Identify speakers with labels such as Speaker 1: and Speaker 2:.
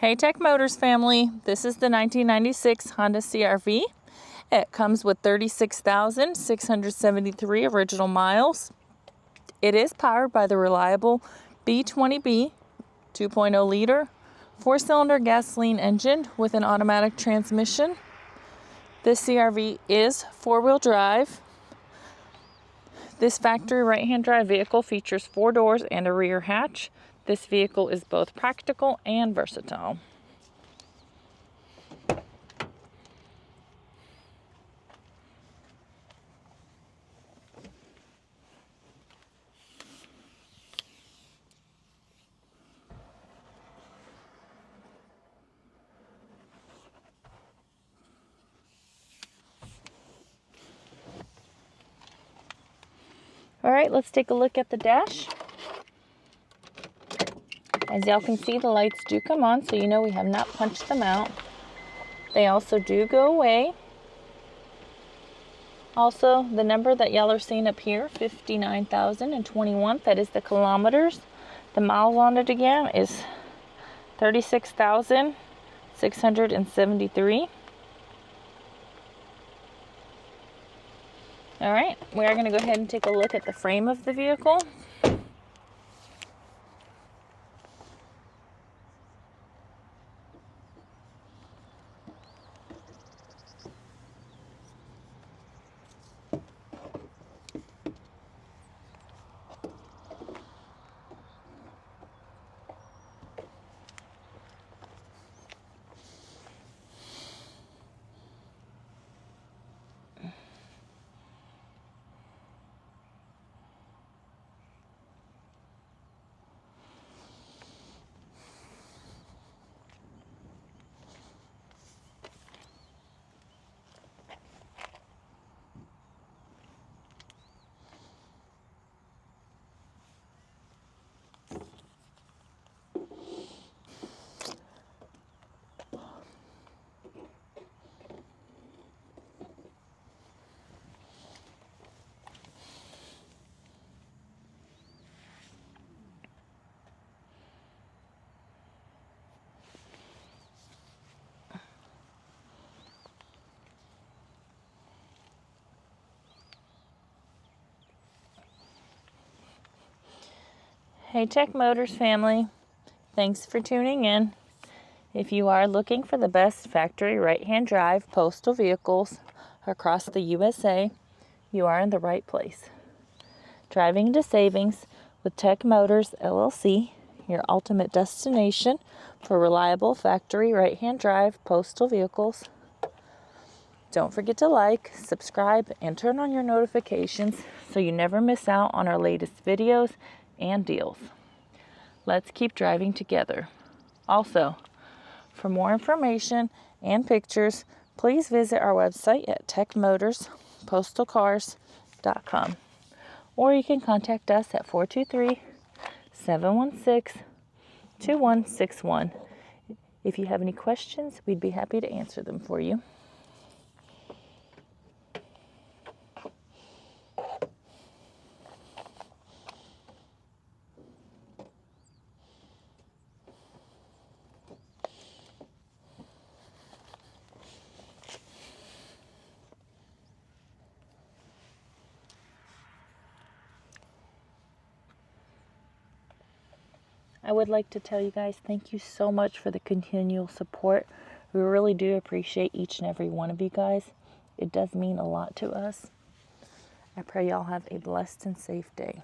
Speaker 1: Hey Tech Motors family, this is the 1996 Honda CRV. It comes with 36,673 original miles. It is powered by the reliable B20B 2.0 liter 4-cylinder gasoline engine with an automatic transmission. This CRV is 4-wheel drive. This factory right-hand drive vehicle features 4 doors and a rear hatch. This vehicle is both practical and versatile. All right, let's take a look at the dash. As y'all can see, the lights do come on, so you know we have not punched them out. They also do go away. Also, the number that y'all are seeing up here, 59,021, that is the kilometers. The miles on it again is 36,673. All right, we are going to go ahead and take a look at the frame of the vehicle. Hey Tech Motors family, thanks for tuning in. If you are looking for the best factory right-hand drive postal vehicles across the USA, you are in the right place. Driving to savings with Tech Motors LLC, your ultimate destination for reliable factory right-hand drive postal vehicles. Don't forget to like, subscribe, and turn on your notifications so you never miss out on our latest videos and deals. Let's keep driving together. Also, for more information and pictures, please visit our website at techmotorspostalcars.com, or you can contact us at 423-716-2161. If you have any questions, we'd be happy to answer them for you. I would like to tell you guys thank you so much for the continual support. We really do appreciate each and every one of you guys. It does mean a lot to us. I pray y'all have a blessed and safe day.